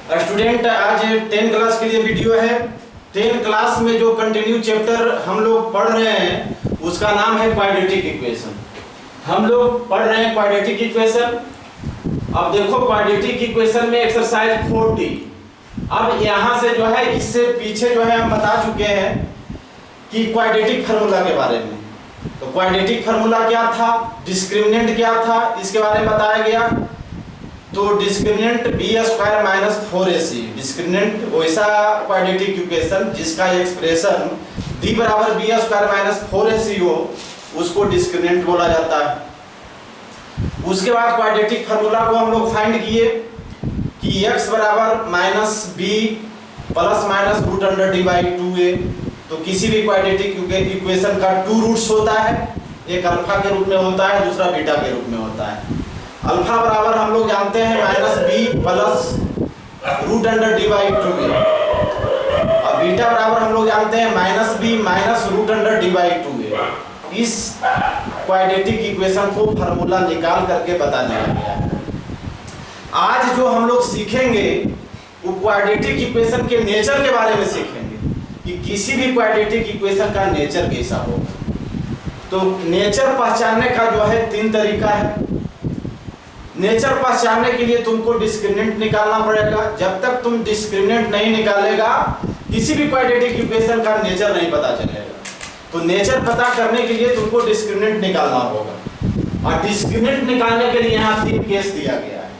Student, आज 10 class के लिए वीडियो है। 10 क्लास में जो कंटिन्यू चैप्टर हम लोग पढ़ रहे हैं उसका नाम है क्वाड्रेटिक इक्वेशन। हम लोग पढ़ रहे हैं क्वाड्रेटिक इक्वेशन। अब देखो क्वाड्रेटिक इक्वेशन में एक्सरसाइज 4D। अब यहाँ से जो है इससे पीछे जो है हम बता चुके हैं कि क्वाड्रेटिक फार्मूला के बारे में। तो क्वाड्रेटिक फार्मूला क्या था, डिस्क्रिमिनेंट क्या था, इसके बारे में बताया गया। तो discriminant B square minus 4ac, discriminant वैसा क्वाड्रेटिक इक्वेशन जिसका एक्सप्रेशन d बराबर बी स्क्वायर माइनस 4ac हो, उसको डिस्क्रिमिनेंट बोला जाता है। उसके बाद क्वाड्रेटिक फार्मूला को हम लोग फाइंड किए कि x बराबर minus B plus minus root under D by 2a। तो किसी भी क्वाड्रेटिक इक्वेशन का 2 रूट्स होता है, एक अल्फा के रूप में होता है, दूसरा बीटा के रूप में होता है। अल्फा बराबर हम लोग जानते हैं minus B plus root under D by 2a, और बीटा बराबर हम लोग जानते हैं minus B minus root under D by 2a। इस क्वाड्रेटिक इक्वेशन को फार्मूला निकाल करके बता दिया गया है। आज जो हम लोग सीखेंगे वो क्वाड्रेटिक इक्वेशन के नेचर के बारे में सीखेंगे कि किसी भी क्वाड्रेटिक इक्वेशन का नेचर कैसा होगा। तो नेचर पहचानने का जो है 3 तरीका है। नेचर पहचानने के लिए तुमको डिस्क्रिमिनेंट निकालना पड़ेगा। जब तक तुम डिस्क्रिमिनेंट नहीं निकालेगा किसी भी क्वाड्रेटिक इक्वेशन का नेचर नहीं पता चलेगा। तो नेचर पता करने के लिए तुमको डिस्क्रिमिनेंट निकालना होगा, और डिस्क्रिमिनेंट निकालने के लिए यहाँ 3 केस दिया गया है।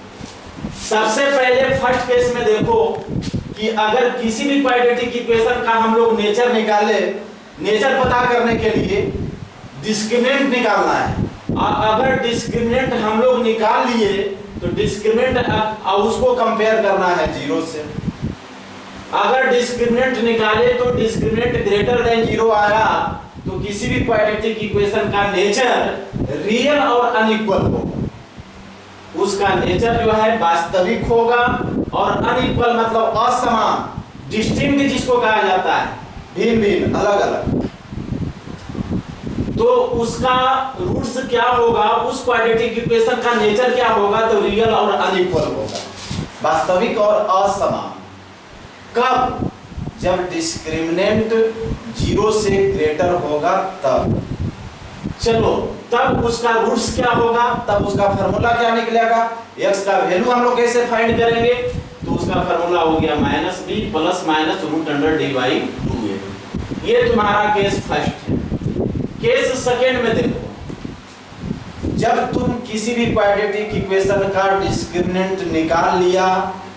सबसे पहले फर्स्ट केस में देखो कि अगर किसी भी क्वाड्रेटिक इक्वेशन का हम लोग नेचर निकाले, नेचर पता करने के लिए डिस्क्रिमिनेंट निकालना है। अगर डिस्क्रिमिनेंट हम लोग निकाल लिए तो डिस्क्रिमिनेंट उसको कंपेयर करना है 0 से। अगर डिस्क्रिमिनेंट निकाले तो डिस्क्रिमिनेंट ग्रेटर देन 0 आया तो किसी भी क्वाड्रेटिक इक्वेशन का नेचर रियल और अनइक्वल होगा। उसका नेचर जो है वास्तविक होगा, और अनइक्वल मतलब असमान, डिस्टिंक्ट जिसको कहा जाता है, भिन्न भिन्न अलग अलग। तो उसका रूट्स क्या होगा, उस क्वाड्रेटिक इक्वेशन का नेचर क्या होगा, तो रियल और अनइक्वल होगा, वास्तविक और असमान। कब? जब डिस्क्रिमिनेंट 0 से ग्रेटर होगा तब। चलो, तब उसका रूट्स क्या होगा, तब उसका फार्मूला क्या निकलेगा। x का वैल्यू हम लोग कैसे फाइंड करेंगे, तो उसका फार्मूला हो गया minus B plus minus root under D by 2a। ये तुम्हारा केस फर्स्ट है। केस सेकंड में देखो, जब तुम किसी भी क्वाड्रेटिक इक्वेशन का डिस्क्रिमिनेंट निकाल लिया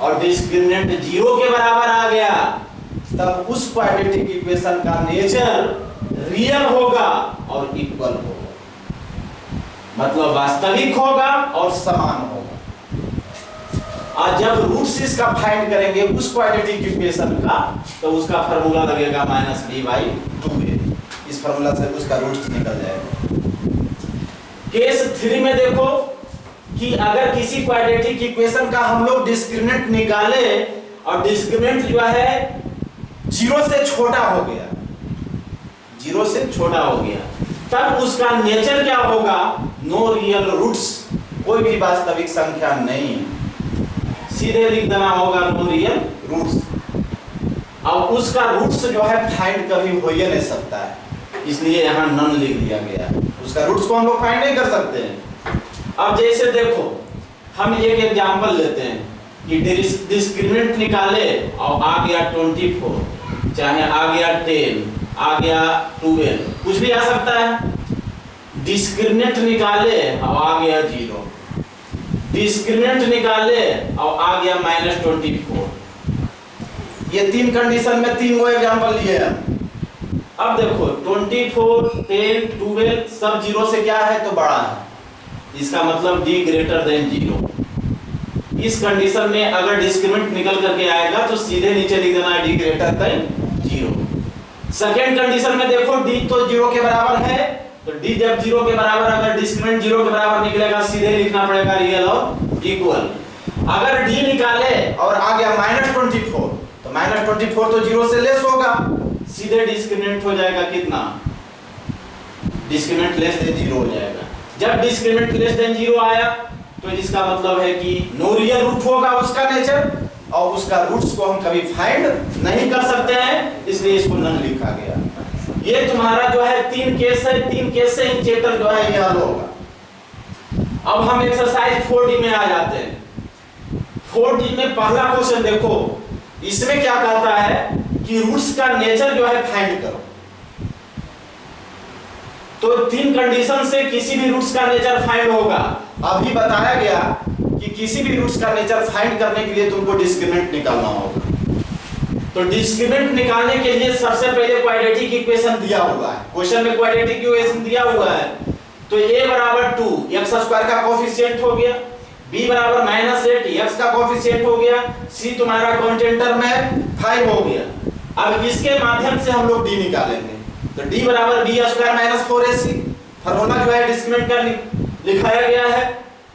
और डिस्क्रिमिनेंट 0 के बराबर आ गया, तब उस क्वाड्रेटिक इक्वेशन का नेचर रियल होगा और इक्वल होगा, मतलब वास्तविक होगा और समान होगा। और जब रूट्स इसका फाइंड करेंगे उस क्वाड्रेटिक इक्वेशन का, तो उसका फार्मूला लगेगा माइनस बी बाई 2a। इस फार्मूला से उसका रूट्स निकल जाएगा। केस 3 में देखो कि अगर किसी क्वाड्रेटिक इक्वेशन का हम लोग डिस्क्रिमिनेंट निकाले और डिस्क्रिमिनेंट जो है 0 से छोटा हो गया, 0 से छोटा हो गया, तब उसका नेचर क्या होगा, नो रियल रूट्स, कोई भी वास्तविक संख्या नहीं, सीधे लिख देना होगा नो रियल रूट्स। और उसका रूट्स जो है फाइंड कभी हो ही नहीं सकता है, इसलिए यहाँ नन लिख दिया गया है। उसका रूट्स को हम लोग फाइंड नहीं कर सकते हैं। अब जैसे देखो, हम एक एग्जांपल लेते हैं कि डिस्क्रिमिनेंट निकाले और आ गया 24, चाहे आ गया 10, आ गया 12, कुछ भी आ सकता है। डिस्क्रिमिनेंट निकाले और आ गया 0, डिस्क्रिमिनेंट निकाले और आ गया माइनस 24। ये 3 कंडीशन में 3 वो एग्जांपल लिए हैं। अब देखो 24, 10, 12 सब 0 से क्या है, तो बड़ा है, इसका मतलब d ग्रेटर देन 0। इस कंडीशन में अगर डिस्क्रिमिनेंट निकल करके आएगा तो सीधे नीचे लिख देना है d greater than 0। Second condition में देखो d तो 0 के बराबर है, तो d जब 0 के बराबर, अगर डिस्क्रिमिनेंट 0 के बराबर निकलेगा सीधे लिखना पड़ेगा रियल और इक्वल। अगर d निकाले और आ गया माइनस 24, तो माइनस 24 तो 0 से लेस होगा, सीधे डिस्क्रिमिनेंट हो जाएगा कितना, डिस्क्रिमिनेंट लेस देन 0 हो जाएगा। जब डिस्क्रिमिनेंट लेस देन 0 आया तो इसका मतलब है कि नो रियल रूट होगा उसका नेचर, और उसका रूट्स को हम कभी फाइंड नहीं कर सकते हैं, इसलिए इसको नन लिखा गया। ये तुम्हारा जो है 3 केस है, 3 केस से इन चैप्टर जो है ये हल होगा। अब हम एक्सरसाइज 4D में आ जाते हैं। 4D में पहला क्वेश्चन देखो, इसमें क्या कहता है कि रूट्स का नेचर जो है फाइंड करो। तो 3 कंडीशन से किसी भी रूट्स का नेचर फाइंड होगा। अभी बताया गया कि किसी भी रूट्स का नेचर फाइंड करने के लिए तुमको डिस्क्रिमिनेंट निकालना होगा। तो डिस्क्रिमिनेंट निकालने के लिए सबसे पहले क्वाड्रेटिक इक्वेशन दिया हुआ है, क्वेश्चन में क्वाड्रेटिक इक्वेशन दिया हुआ है। तो a बराबर 2 x स्क्वायर का कोफिशिएंट हो गया, b बराबर -8 x का कोफिशिएंट हो गया, c तुम्हारा कांस्टेंट टर्म है 5 हो गया। अब इसके माध्यम से हम लोग d निकालेंगे। तो d बराबर b स्क्वायर -4ac फार्मूला जो है डिस्क्रिमिनेंट का लिखाया गया है।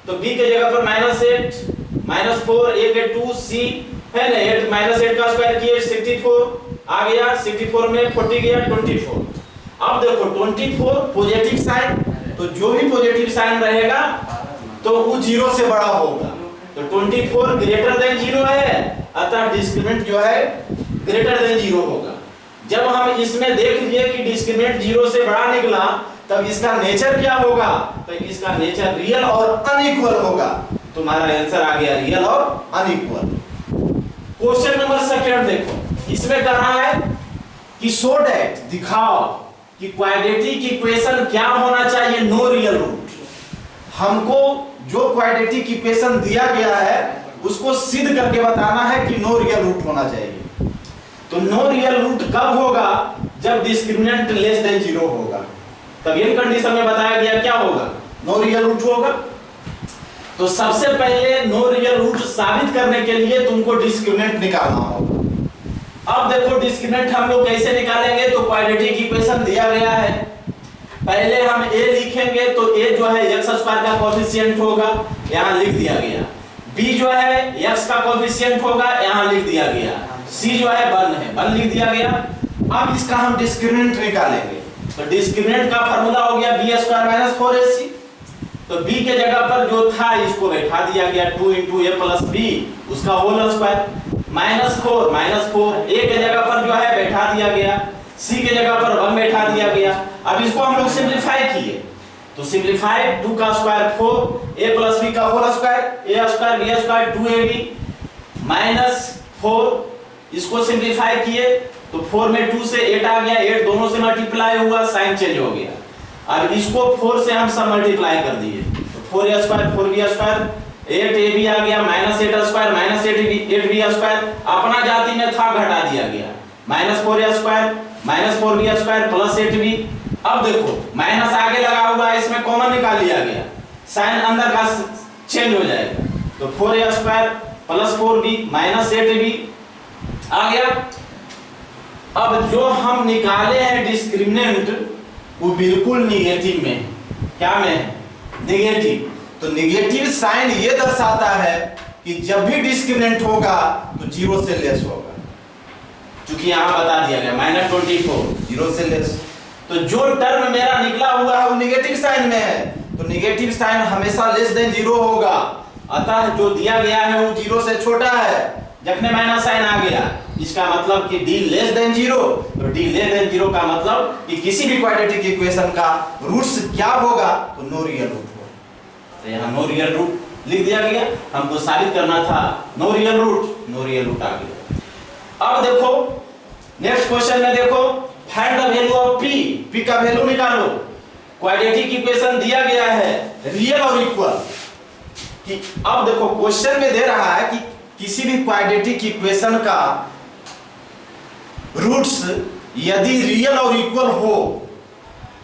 तो b के जगह पर -8 -4 a के 2 c है ना, 8 -8 का स्क्वायर किए 64 आ गया, 64 में 40 गया 24। अब देखो 24 पॉजिटिव साइन, तो जो भी पॉजिटिव साइन रहेगा तो वो 0 से बड़ा होगा। तो 24 ग्रेटर देन 0 है, अतः डिस्क्रिमिनेंट जो है ग्रेटर देन 0 होगा। जब हम इसमें देख लिए कि डिस्क्रिमिनेंट 0 से बड़ा निकला, तब इसका नेचर क्या होगा? तो इसका नेचर रियल और अनइक्वल होगा। तुम्हारा आंसर आ गया रियल और अनइक्वल। क्वेश्चन नंबर सेकंड देखो, इसमें कह रहा है कि शो दैट, दिखाओ कि क्वाड्रेटिक इक्वेशन क्या होना चाहिए, नो रियल रूट। हमको जो क्वाड्रेटिक इक्वेशन दिया गया है उसको सिद्ध करके बताना है कि नो रियल रूट होना चाहिए। तो नो रियल रूट कब होगा? जब डिस्क्रिमिनेंट लेस देन 0 होगा। तब इन कंडीशन में बताया गया क्या होगा, नो रियल रूट होगा। तो सबसे पहले नो रियल रूट साबित करने के लिए तुमको डिस्क्रिमिनेंट निकालना होगा। अब देखो डिस्क्रिमिनेंट हम लोग कैसे निकालेंगे? तो क्वाड्रेटिक इक्वेशन दिया गया है, पहले हम a लिखेंगे। तो a जो है x स्क्वायर का कोफिशिएंट होगा, यहाँ लिख दिया गया। b जो है x का कोफिशिएंट होगा, यहाँ लिख दिया गया। c जो है 1 है, 1 लिख दिया गया। अब इसका हम डिस्क्रिमिनेंट निकालेंगे। तो डिस्क्रिमिनेंट का फार्मूला हो गया b स्क्वायर -4ac। तो b के जगह पर जो था इसको बैठा दिया गया 2 × a + b, उसका होल स्क्वायर -4 a के जगह पर जो है बैठा दिया गया, c के जगह पर 1 बैठा दिया गया। अब इसको हम लोग सिंपलीफाई किए। तो सिंपलीफाई 2 का स्क्वायर 4 a + b का whole square, a square b square 2ab -4, इसको सिंपलीफाई किए तो 4 में 2 से 8 आ गया, 8 दोनों से मल्टीप्लाई हुआ, साइन चेंज हो गया। अब इसको 4 से हम सब मल्टीप्लाई कर दिए, तो 4a square 4b square 8ab आ गया, -8 स्क्वायर -8b स्क्वायर, अपना जाति में था घटा दिया गया, -4a square -4b square +8b। अब देखो माइनस आगे लगा हुआ है, इसमें कॉमन निकाल लिया गया, साइन अंदर का चेंज हो जाएगा। तो 4a स्क्वायर +4b -8b आ गया। अब जो हम निकाले हैं डिस्क्रिमिनेंट वो बिल्कुल निगेटिव में, क्या में? निगेटिव। तो निगेटिव साइन ये दर्शाता है कि जब भी डिस्क्रिमिनेंट होगा तो 0 से लेस होगा, क्योंकि यहां बता दिया गया -24 0 से लेस। तो जो टर्म मेरा निकला हुआ है वो निगेटिव साइन में है, तो निगेटिव साइन हमेशा लेस देन 0 होगा। अतः जो दिया गया है वो 0 से छोटा है, जखने माइनस साइन आ गया, इसका मतलब कि d लेस देन 0। तो d लेस देन 0 का मतलब कि किसी भी क्वाड्रेटिक इक्वेशन का रूट्स क्या होगा? तो नो रियल रूट होगा। तो यहाँ नो रियल रूट लिख दिया गया, हमको साबित करना था नो रियल रूट आ गया। अब देखो नेक्स्ट क्वेश्चन में देखो, find the value of p का वैल्यू निकालो। क्वाड्रेटिक इक्वेशन दिया गया है रियल और इक्वल कि, अब देखो क्वेश्चन में दे रहा है कि किसी भी क्वाड्रेटिक इक्वेशन का रूट्स यदि रियल और इक्वल हो,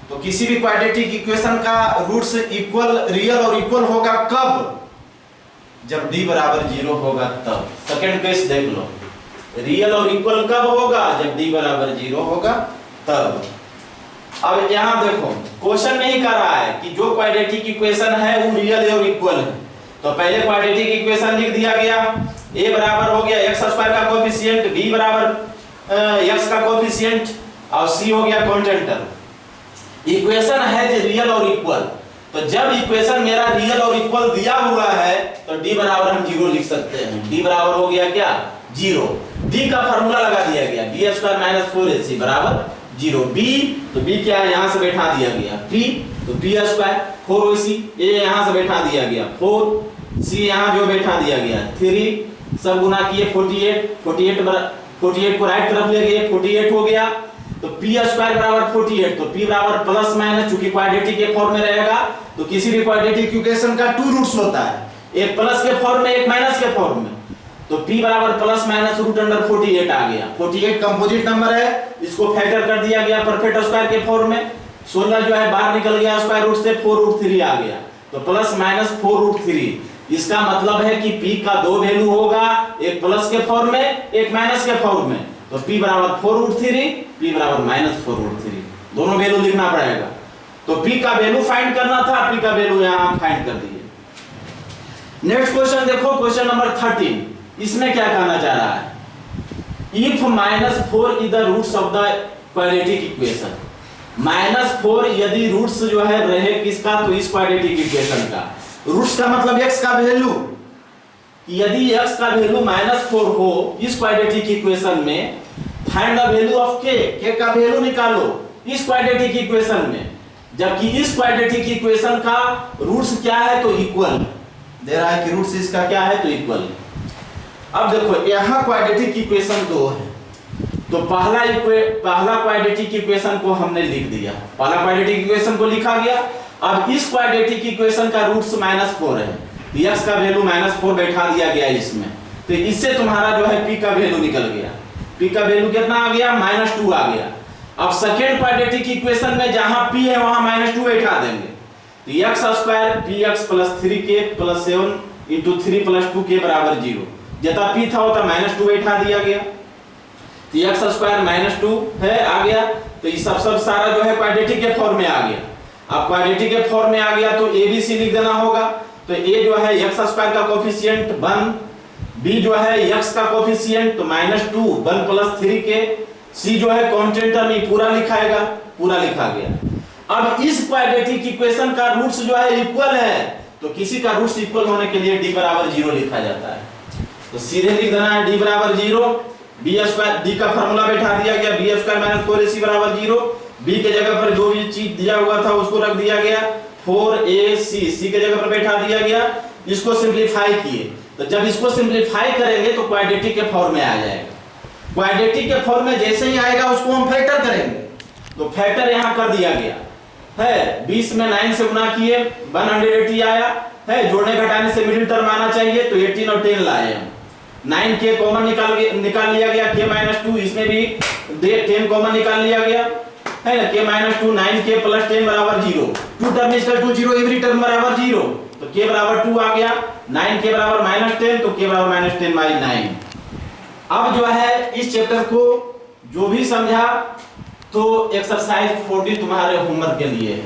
तो किसी भी क्वाड्रेटिक इक्वेशन का रूट्स रियल और इक्वल होगा कब? जब d बराबर 0 होगा तब। सेकंड केस देख लो, रियल और इक्वल कब होगा? जब d बराबर 0 होगा तब। अब यहां देखो क्वेश्चन में ही कह रहा है कि जो क्वाड्रेटिक इक्वेशन है वो रियल और इक्वल है। तो पहले क्वाड्रेटिक इक्वेशन लिख दिया गया, a बराबर हो गया x स्क्वायर का कोएफिशिएंट, b बराबर x का कोएफिशिएंट और c हो गया कांस्टेंट टर्म। इक्वेशन है जो रियल और इक्वल, तो जब इक्वेशन मेरा रियल और इक्वल दिया हुआ है तो d बराबर हम 0 लिख सकते हैं। d बराबर हो गया क्या 0। d का फार्मूला लगा दिया गया b स्क्वायर माइनस 4ac बराबर 0। b तो b क्या है, यहां से बैठा दिया गया p तो p स्क्वायर 4ac a यहां से बैठा दिया गया 4 c यहां जो बैठा दिया गया 3 सब गुना किए 48 को राइट तरफ ले गए 48 हो गया। तो p स्क्वायर बराबर 48 तो p बराबर प्लस माइनस, चूंकि क्वाड्रेटिक के फॉर्म में रहेगा तो किसी भी क्वाड्रेटिक इक्वेशन का 2 रूट्स होता है, एक प्लस के फॉर्म में एक माइनस के फॉर्म में। तो p बराबर प्लस माइनस रूट अंडर 48 आ गया। 48 कंपोजिट नंबर है, इसको फैक्टर कर दिया गया परफेक्ट स्क्वायर के फॉर्म में। 16 जो है बाहर निकल गया स्क्वायर रूट से 4 रूट 3 आ गया, तो प्लस माइनस 4 रूट 3। इसका मतलब है कि p का 2 वैल्यू होगा, एक प्लस के फॉर्म में एक माइनस के फॉर्म में। तो p बराबर 4 रूट 3 p बराबर माइनस 4 रूट 3, दोनों वैल्यू लिखना पड़ेगा। तो p का वैल्यू फाइंड करना था, p का वैल्यू यहां फाइंड कर दिए। नेक्स्ट क्वेश्चन देखो, क्वेश्चन नंबर 13। इसमें क्या कहना चाह रहा है, if -4 is the roots of the quadratic equation. -4 यदि रूट्स जो है रहे किसका, तो इस क्वाड्रेटिक इक्वेशन का। रूट्स का मतलब x का वैल्यू, यदि x का वैल्यू -4 हो इस क्वाड्रेटिक इक्वेशन में, find the value of k का वैल्यू निकालो इस क्वाड्रेटिक इक्वेशन में। जबकि इस क्वाड्रेटिक इक्वेशन का रूट्स क्या है, तो इक्वल दे रहा है कि रूट्स इसका क्या है, तो इक्वल। अब देखो यहां क्वाड्रेटिक इक्वेशन 2 है, तो पहला क्वाड्रेटिक इक्वेशन को हमने लिख दिया, पहला क्वाड्रेटिक इक्वेशन को लिखा गया। अब इस क्वाड्रेटिक इक्वेशन का रूट्स -4 है, x का वैल्यू -4 बैठा दिया गया इसमें, तो इससे तुम्हारा जो है p का वैल्यू निकल गया। p का वैल्यू कितना आ गया, -2 आ गया। अब सेकेंड क्वाड्रेटिक इक्वेशन में जहां p है वहां -2 बैठा देंगे, तो x square px plus 3k plus 7 into 3 plus 2k बराबर 0। जितना p था उतना -2 बैठा दिया गया, तो x स्क्वायर -2 है आ गया। तो ये सब सारा जो है क्वाड्रेटिक के फॉर्म में आ गया। अब क्वाड्रेटिक के फॉर्म में आ गया तो ABC लिख देना होगा। तो a जो है x स्क्वायर का कोफिशिएंट 1, b जो है x का कोफिशिएंट तो -2 1 प्लस 3k, c जो है कांस्टेंट टर्म पूरा लिखाएगा, पूरा लिखा गया। अब इस क्वाड्रेटिक इक्वेशन का रूट्स जो है इक्वल है, तो किसी का रूट्स इक्वल होने के लिए d बराबर 0 लिखा जाता है। तो सीधे लिख देना है d बराबर 0। b स्क्वायर, d का फार्मूला बैठा दिया गया, b स्क्वायर - 4ac बराबर 0। b के जगह पर जो भी चीज दिया हुआ था उसको रख दिया गया 4ac, c के जगह पर बैठा दिया गया। इसको सिंपलीफाई किए, तो जब इसको सिंपलीफाई करेंगे तो क्वाड्रेटिक के फॉर्म में आ जाएगा। क्वाड्रेटिक के फॉर्म में जैसे ही आएगा उसको हम फैक्टर करेंगे, तो फैक्टर यहां कर दिया गया है। 20 में 9 से गुना किए 180 आया है, जोड़ने घटाने से मिडिल टर्म आना चाहिए, तो 18 और 10 लाए हम। 9k कॉमन निकाल लिया गया, k - 2 इसमें भी 10 कॉमन निकाल लिया गया है ना, k - 2 9k प्लस 10 बराबर 0। 2 term is equal to 0, every term बराबर 0, तो k बराबर 2 आ गया। 9k बराबर -10 तो k बराबर -10 बाई 9। अब जो है इस चैप्टर को जो भी समझा तो एक्सरसाइज 40 तुम्हारे होमवर्क के लिए है।